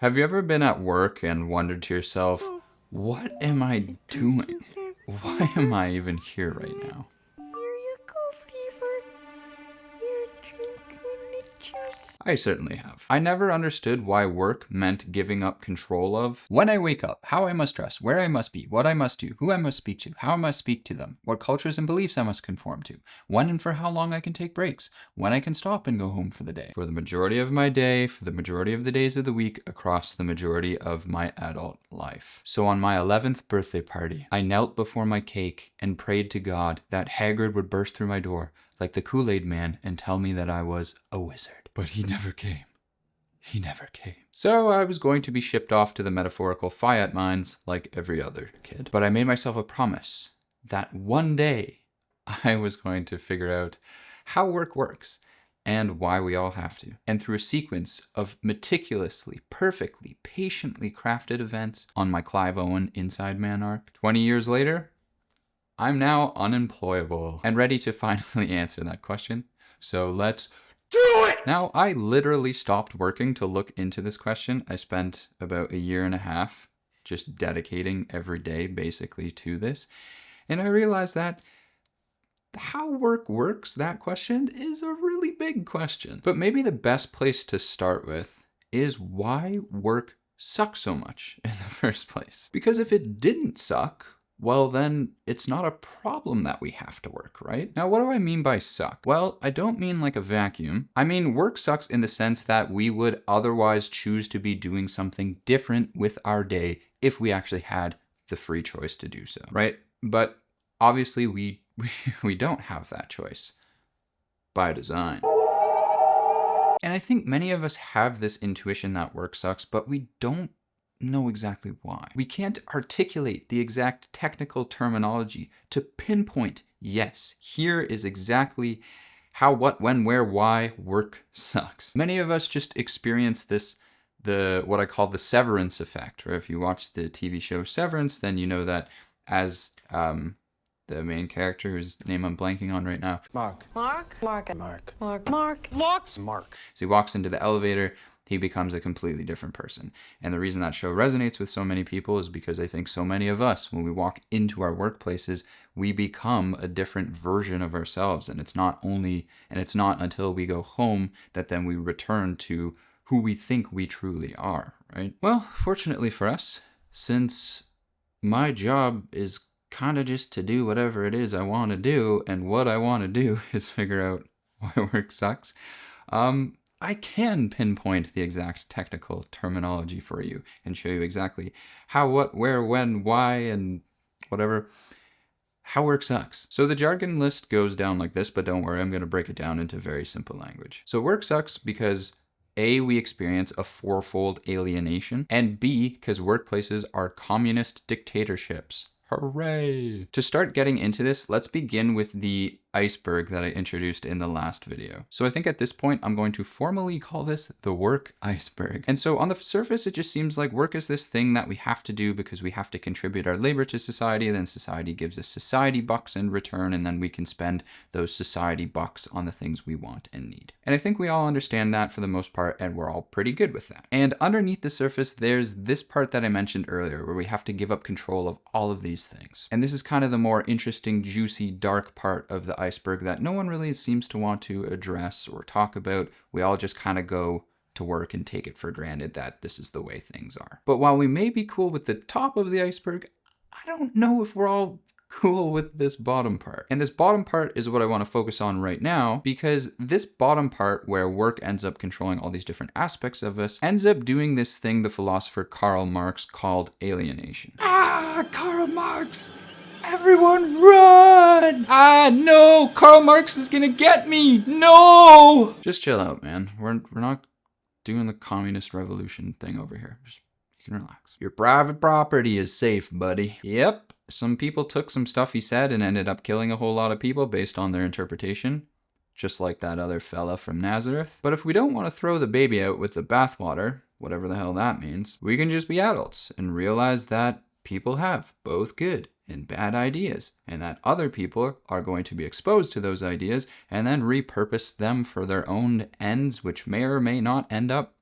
Have you ever been at work and wondered to yourself, what am I doing? Why am I even here right now? Here you go, Fever. You're drinking the juice. I certainly have. I never understood why work meant giving up control of when I wake up, how I must dress, where I must be, what I must do, who I must speak to, how I must speak to them, what cultures and beliefs I must conform to, when and for how long I can take breaks, when I can stop and go home for the day. For the majority of my day, for the majority of the days of the week, across the majority of my adult life. So on my 11th birthday party, I knelt before my cake and prayed to God that Hagrid would burst through my door like the Kool-Aid man and tell me that I was a wizard. But he never came. He never came. So I was going to be shipped off to the metaphorical Fiat mines like every other kid. But I made myself a promise that one day I was going to figure out how work works and why we all have to. And through a sequence of meticulously, perfectly, patiently crafted events on my Clive Owen Inside Man arc, 20 years later, I'm now unemployable and ready to finally answer that question. So let's do it! Now, I literally stopped working to look into this question. I spent about 1.5 years just dedicating every day basically to this. And I realized that how work works, that question, is a really big question. But maybe the best place to start with is why work sucks so much in the first place. Because if it didn't suck, well, then it's not a problem that we have to work, right? Now, what do I mean by suck? Well, I don't mean like a vacuum. I mean work sucks in the sense that we would otherwise choose to be doing something different with our day if we actually had the free choice to do so, right? But obviously we don't have that choice by design. And I think many of us have this intuition that work sucks, but we don't know exactly why. We can't articulate the exact technical terminology to pinpoint, yes, here is exactly how, what, when, where, why work sucks. Many of us just experience this, what I call the severance effect, or if you watch the TV show Severance, then you know that as the main character, whose name I'm blanking on right now. Mark. So he walks into the elevator, he becomes a completely different person. And the reason that show resonates with so many people is because I think so many of us, when we walk into our workplaces, we become a different version of ourselves. And it's not until we go home that then we return to who we think we truly are, right? Well, fortunately for us, since my job is kind of just to do whatever it is I want to do, and what I want to do is figure out why work sucks, I can pinpoint the exact technical terminology for you and show you exactly how, what, where, when, why, and whatever, how work sucks. So the jargon list goes down like this, but don't worry, I'm going to break it down into very simple language. So work sucks because A, we experience a fourfold alienation, and B, because workplaces are communist dictatorships. Hooray! To start getting into this, let's begin with the iceberg that I introduced in the last video. So I think at this point, I'm going to formally call this the work iceberg. And so on the surface, it just seems like work is this thing that we have to do because we have to contribute our labor to society, then society gives us society bucks in return, and then we can spend those society bucks on the things we want and need. And I think we all understand that for the most part, and we're all pretty good with that. And underneath the surface, there's this part that I mentioned earlier, where we have to give up control of all of these things. And this is kind of the more interesting, juicy, dark part of the iceberg that no one really seems to want to address or talk about. We all just kind of go to work and take it for granted that this is the way things are. But while we may be cool with the top of the iceberg, I don't know if we're all cool with this bottom part. And this bottom part is what I want to focus on right now, because this bottom part where work ends up controlling all these different aspects of us ends up doing this thing the philosopher Karl Marx called alienation. Karl Marx! Everyone run! No! Karl Marx is gonna get me! No! Just chill out, man. We're not doing the communist revolution thing over here. Just, you can relax. Your private property is safe, buddy. Yep. Some people took some stuff he said and ended up killing a whole lot of people based on their interpretation. Just like that other fella from Nazareth. But if we don't want to throw the baby out with the bathwater, whatever the hell that means, we can just be adults and realize that people have both good and bad ideas, and that other people are going to be exposed to those ideas and then repurpose them for their own ends, which may or may not end up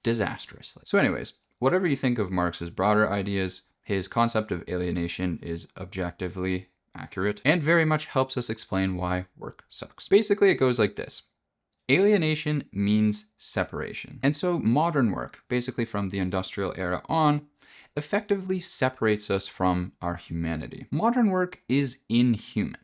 disastrously. So anyways, whatever you think of Marx's broader ideas, his concept of alienation is objectively accurate and very much helps us explain why work sucks. Basically, it goes like this. Alienation means separation. And so modern work, basically from the industrial era on, effectively separates us from our humanity. Modern work is inhuman.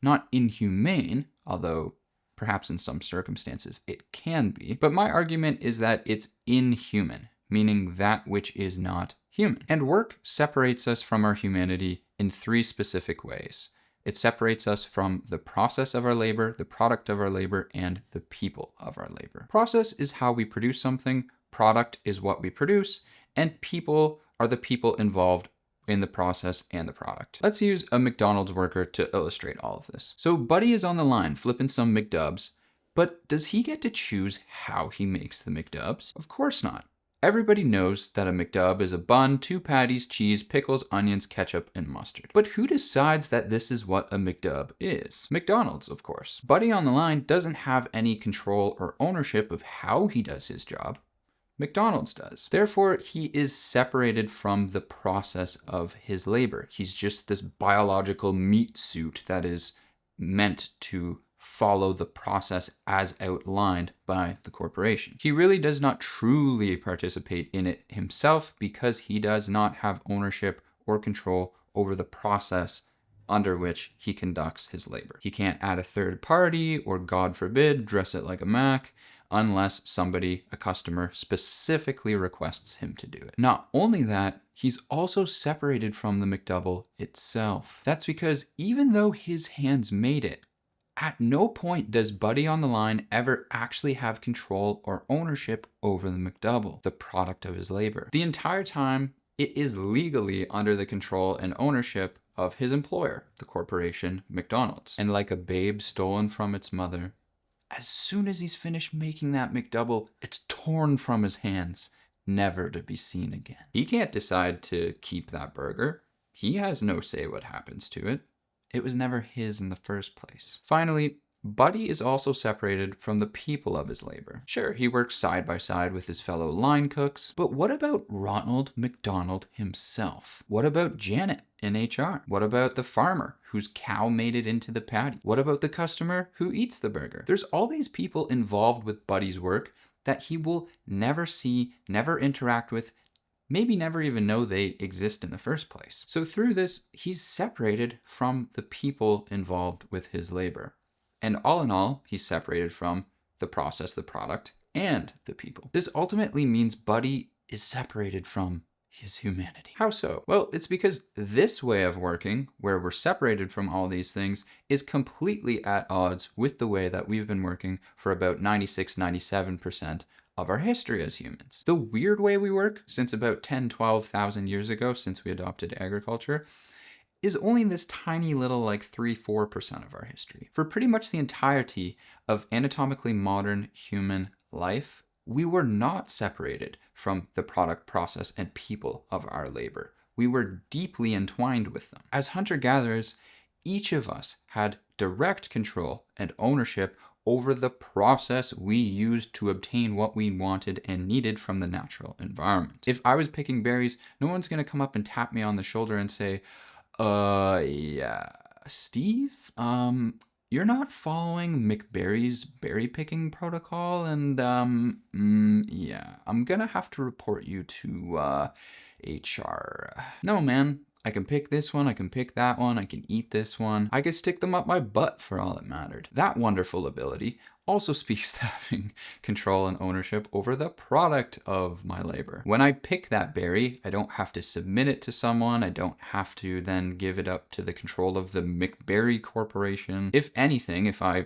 Not inhumane, although perhaps in some circumstances it can be. But my argument is that it's inhuman, meaning that which is not human. And work separates us from our humanity in three specific ways. It separates us from the process of our labor, the product of our labor, and the people of our labor. Process is how we produce something, product is what we produce, and people are the people involved in the process and the product. Let's use a McDonald's worker to illustrate all of this. So Buddy is on the line flipping some McDubs, but does he get to choose how he makes the McDubs? Of course not. Everybody knows that a McDub is a bun, 2 patties, cheese, pickles, onions, ketchup, and mustard. But who decides that this is what a McDub is? McDonald's, of course. Buddy on the line doesn't have any control or ownership of how he does his job. McDonald's does. Therefore, he is separated from the process of his labor. He's just this biological meat suit that is meant to follow the process as outlined by the corporation. He really does not truly participate in it himself because he does not have ownership or control over the process under which he conducts his labor. He can't add a third party or, God forbid, dress it like a Mac unless somebody, a customer, specifically requests him to do it. Not only that, he's also separated from the McDouble itself. That's because even though his hands made it, at no point does Buddy on the line ever actually have control or ownership over the McDouble, the product of his labor. The entire time, it is legally under the control and ownership of his employer, the corporation McDonald's. And like a babe stolen from its mother, as soon as he's finished making that McDouble, it's torn from his hands, never to be seen again. He can't decide to keep that burger. He has no say what happens to it. It was never his in the first place. Finally, Buddy is also separated from the people of his labor. Sure, he works side by side with his fellow line cooks, but what about Ronald McDonald himself? What about Janet in HR? What about the farmer whose cow made it into the patty? What about the customer who eats the burger? There's all these people involved with Buddy's work that he will never see, never interact with, maybe never even know they exist in the first place. So through this, he's separated from the people involved with his labor. And all in all, he's separated from the process, the product, and the people. This ultimately means Buddy is separated from his humanity. How so? Well, it's because this way of working, where we're separated from all these things, is completely at odds with the way that we've been working for about 96-97% of our history as humans. The weird way we work, since about 10-12,000 years ago, since we adopted agriculture, is only this tiny little 3-4% of our history. For pretty much the entirety of anatomically modern human life, we were not separated from the product, process, and people of our labor. We were deeply entwined with them. As hunter-gatherers, each of us had direct control and ownership over the process we used to obtain what we wanted and needed from the natural environment. If I was picking berries, no one's gonna come up and tap me on the shoulder and say, yeah, Steve, you're not following McBerry's berry picking protocol, and, yeah, I'm gonna have to report you to, HR. No, man. I can pick this one, I can pick that one, I can eat this one. I can stick them up my butt for all that mattered. That wonderful ability also speaks to having control and ownership over the product of my labor. When I pick that berry, I don't have to submit it to someone. I don't have to then give it up to the control of the McBerry Corporation. If anything, if I,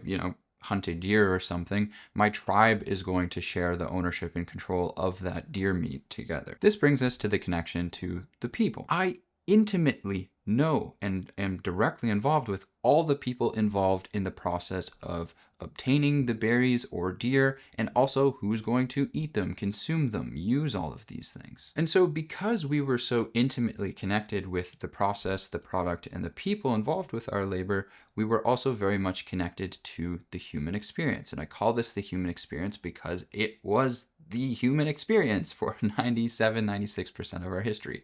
hunt a deer or something, my tribe is going to share the ownership and control of that deer meat together. This brings us to the connection to the people. I intimately know and am directly involved with all the people involved in the process of obtaining the berries or deer, and also who's going to eat them, consume them, use all of these things. And so because we were so intimately connected with the process, the product, and the people involved with our labor, we were also very much connected to the human experience. And I call this the human experience because it was the human experience for 96% of our history.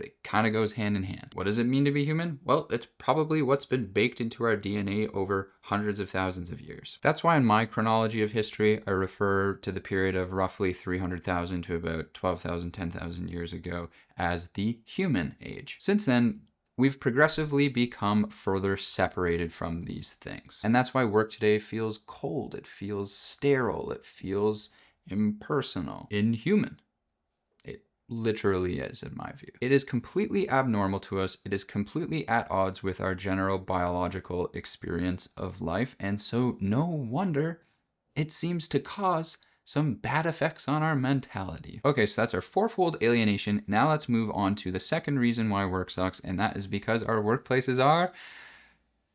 It kind of goes hand in hand. What does it mean to be human? Well, it's probably what's been baked into our DNA over hundreds of thousands of years. That's why in my chronology of history, I refer to the period of roughly 300,000 to about 12,000, 10,000 years ago as the human age. Since then, we've progressively become further separated from these things. And that's why work today feels cold, it feels sterile, it feels impersonal, inhuman. Literally is, in my view. It is completely abnormal to us. It is completely at odds with our general biological experience of life, and so no wonder it seems to cause some bad effects on our mentality. Okay, so that's our fourfold alienation. Now let's move on to the second reason why work sucks, and that is because our workplaces are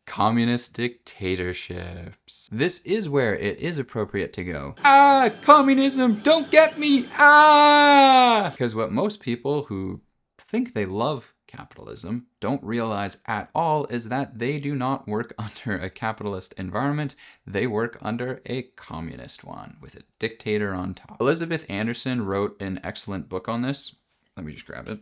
communist dictatorships. This is where it is appropriate to go, ah, communism, don't get me, ah! Because what most people who think they love capitalism don't realize at all is that they do not work under a capitalist environment, they work under a communist one with a dictator on top. Elizabeth Anderson wrote an excellent book on this. Let me just grab it.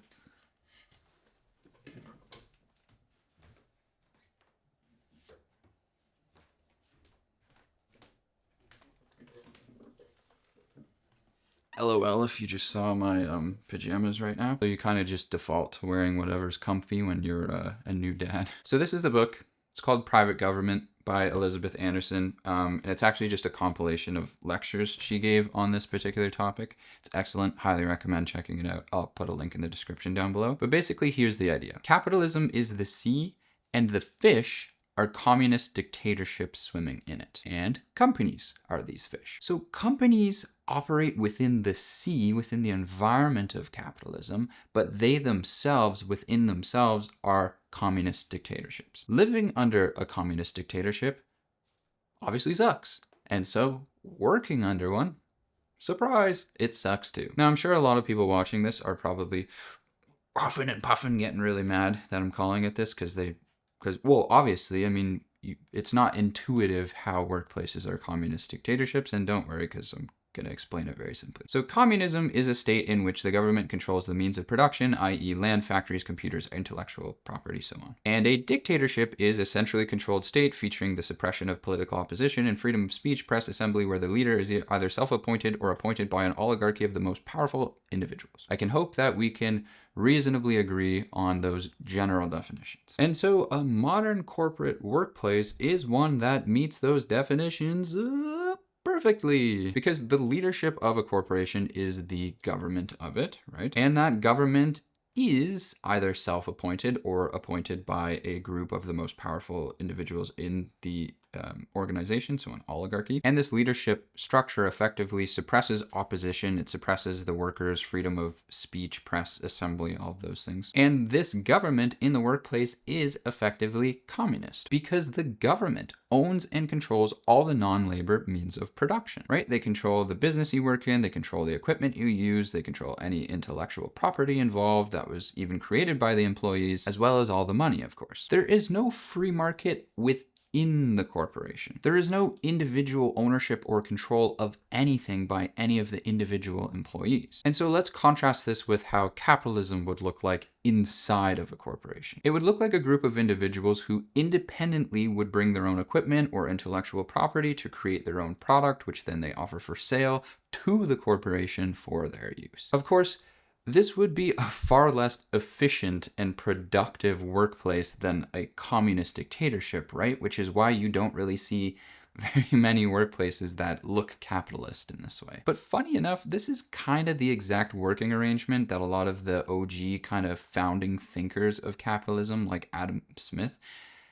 LOL if you just saw my pajamas right now. So you kind of just default to wearing whatever's comfy when you're a new dad. So this is the book. It's called Private Government by Elizabeth Anderson. And it's actually just a compilation of lectures she gave on this particular topic. It's excellent. Highly recommend checking it out. I'll put a link in the description down below. But basically, here's the idea. Capitalism is the sea, and the fish are communist dictatorships swimming in it. And companies are these fish. So companies operate within the sea, within the environment of capitalism, but they themselves, within themselves, are communist dictatorships. Living under a communist dictatorship obviously sucks. And so working under one, surprise, it sucks too. Now, I'm sure a lot of people watching this are probably huffing and puffing, getting really mad that I'm calling it this because, well, obviously, I mean, it's not intuitive how workplaces are communist dictatorships, and don't worry because I'm going to explain it very simply. So communism is a state in which the government controls the means of production, i.e. land, factories, computers, intellectual property, so on. And a dictatorship is a centrally controlled state featuring the suppression of political opposition and freedom of speech, press, assembly, where the leader is either self-appointed or appointed by an oligarchy of the most powerful individuals. I can hope that we can reasonably agree on those general definitions. And so a modern corporate workplace is one that meets those definitions perfectly, because the leadership of a corporation is the government of it, right? And that government is either self-appointed or appointed by a group of the most powerful individuals in the organization, so an oligarchy. And this leadership structure effectively suppresses opposition. It suppresses the workers' freedom of speech, press, assembly, all of those things. And this government in the workplace is effectively communist because the government owns and controls all the non-labor means of production, right? They control the business you work in, they control the equipment you use, they control any intellectual property involved that was even created by the employees, as well as all the money, of course. There is no free market within the corporation. There is no individual ownership or control of anything by any of the individual employees. And so let's contrast this with how capitalism would look like inside of a corporation. It would look like a group of individuals who independently would bring their own equipment or intellectual property to create their own product, which then they offer for sale to the corporation for their use. Of course, this would be a far less efficient and productive workplace than a communist dictatorship, right? Which is why you don't really see very many workplaces that look capitalist in this way. But funny enough, this is kind of the exact working arrangement that a lot of the OG kind of founding thinkers of capitalism, like Adam Smith,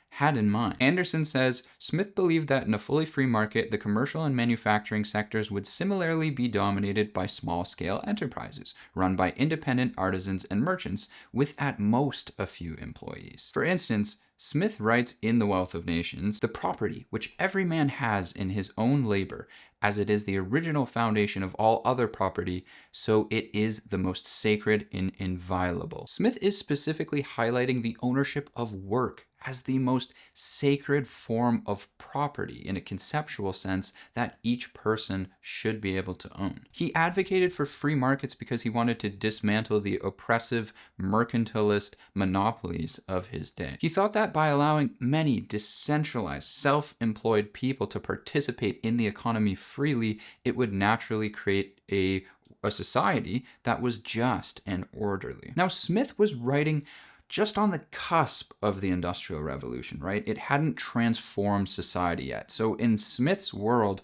had in mind. Anderson says, Smith believed that in a fully free market, the commercial and manufacturing sectors would similarly be dominated by small-scale enterprises, run by independent artisans and merchants, with at most a few employees. For instance, Smith writes in The Wealth of Nations, the property which every man has in his own labor, as it is the original foundation of all other property, so it is the most sacred and inviolable. Smith is specifically highlighting the ownership of work as the most sacred form of property in a conceptual sense that each person should be able to own. He advocated for free markets because he wanted to dismantle the oppressive mercantilist monopolies of his day. He thought that by allowing many decentralized, self-employed people to participate in the economy freely, it would naturally create a society that was just and orderly. Now, Smith was writing just on the cusp of the Industrial Revolution, right? It hadn't transformed society yet. So in Smith's world,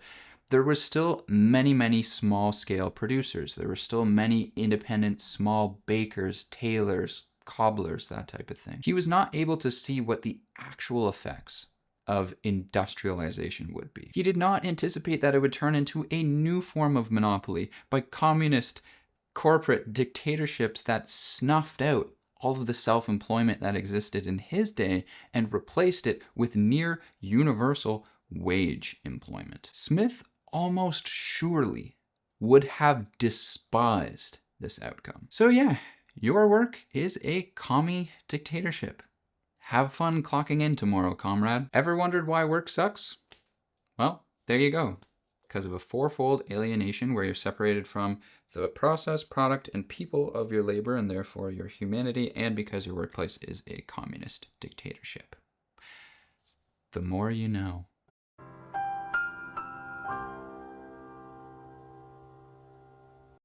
there was still many small-scale producers. There were still many independent small bakers, tailors, cobblers, that type of thing. He was not able to see what the actual effects of industrialization would be. He did not anticipate that it would turn into a new form of monopoly by communist corporate dictatorships that snuffed out all of the self-employment that existed in his day and replaced it with near universal wage employment. Smith almost surely would have despised this outcome. So yeah, your work is a commie dictatorship. Have fun clocking in tomorrow, comrade. Ever wondered why work sucks? Well, there you go. Because of a fourfold alienation where you're separated from the process, product, and people of your labor, and therefore your humanity, and because your workplace is a communist dictatorship. The more you know.